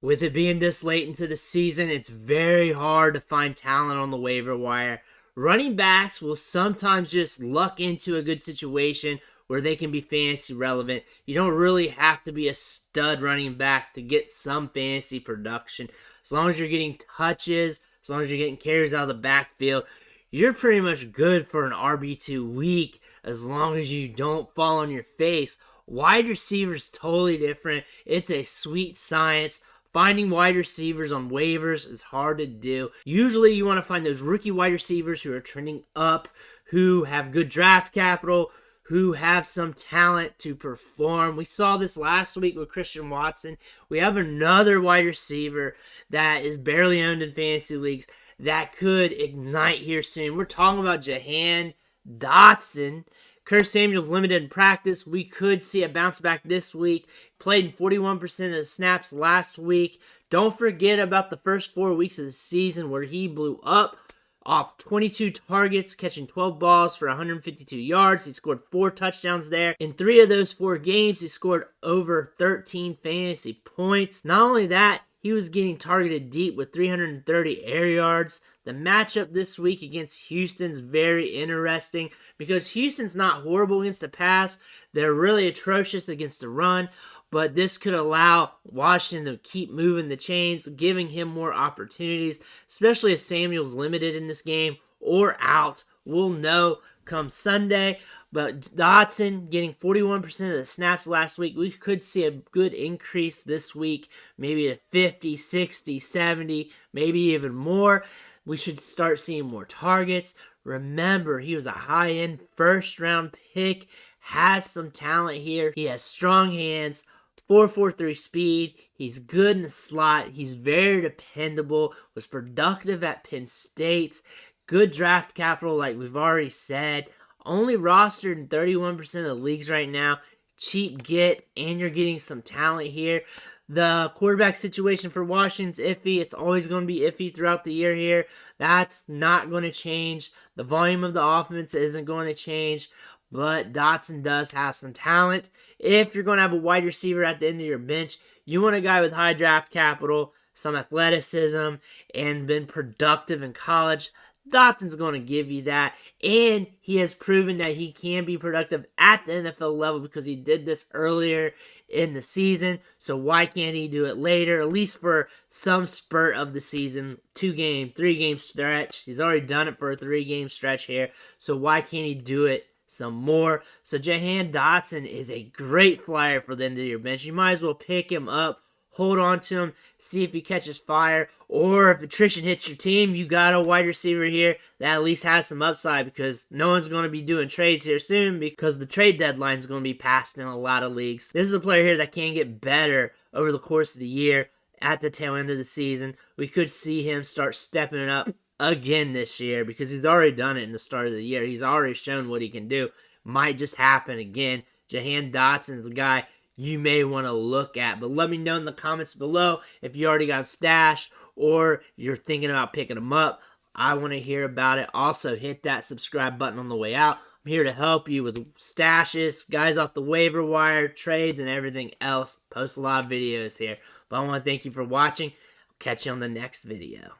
With it being this late into the season, it's very hard to find talent on the waiver wire. Running backs will sometimes just luck into a good situation where they can be fantasy relevant. You don't really have to be a stud running back to get some fantasy production. As long as you're getting touches, as long as you're getting carries out of the backfield, you're pretty much good for an RB2 week as long as you don't fall on your face. Wide receivers totally different. It's a sweet science. Finding wide receivers on waivers is hard to do. Usually you want to find those rookie wide receivers who are trending up, who have good draft capital, who have some talent to perform. We saw this last week with Christian Watson. We have another wide receiver that is barely owned in fantasy leagues that could ignite here soon. We're talking about Jahan Dotson. Curtis Samuel's limited in practice. We could see a bounce back this week. Played in 41% of the snaps last week. Don't forget about the first 4 weeks of the season where he blew up off 22 targets, catching 12 balls for 152 yards. He scored 4 touchdowns there. In 3 of those 4 games, he scored over 13 fantasy points. Not only that, he was getting targeted deep with 330 air yards. The matchup this week against Houston's very interesting because Houston's not horrible against the pass. They're really atrocious against the run, but this could allow Washington to keep moving the chains, giving him more opportunities, especially if Samuel's limited in this game or out. We'll know come Sunday. But Dotson getting 41% of the snaps last week, we could see a good increase this week, maybe to 50, 60, 70, maybe even more. We should start seeing more targets. Remember, he was a high-end first-round pick, has some talent here. He has strong hands, 4.43 speed. He's good in the slot. He's very dependable, was productive at Penn State. Good draft capital, like we've already said. Only rostered in 31% of the leagues right now. Cheap get, and you're getting some talent here. The quarterback situation for Washington's iffy. It's always going to be iffy throughout the year here. That's not going to change. The volume of the offense isn't going to change. But Dotson does have some talent. If you're going to have a wide receiver at the end of your bench, you want a guy with high draft capital, some athleticism, and been productive in college. Dotson's going to give you that, and he has proven that he can be productive at the NFL level because he did this earlier in the season, so why can't he do it later, at least for some spurt of the season, 2-game, 3-game stretch. He's already done it for a 3-game stretch here, so why can't he do it some more? So Jahan Dotson is a great flyer for the end of your bench. You might as well pick him up, hold on to him, see if he catches fire, or if attrition hits your team, you got a wide receiver here that at least has some upside because no one's going to be doing trades here soon because the trade deadline is going to be passed in a lot of leagues. This is a player here that can get better over the course of the year at the tail end of the season. We could see him start stepping it up again this year because he's already done it in the start of the year. He's already shown what he can do. Might just happen again. Jahan Dotson is the guy you may want to look at. But let me know in the comments below if you already got him stashed or you're thinking about picking him up. I want to hear about it. Also, hit that subscribe button on the way out. I'm here to help you with stashes, guys off the waiver wire, trades, and everything else. Post a lot of videos here. But I want to thank you for watching. Catch you on the next video.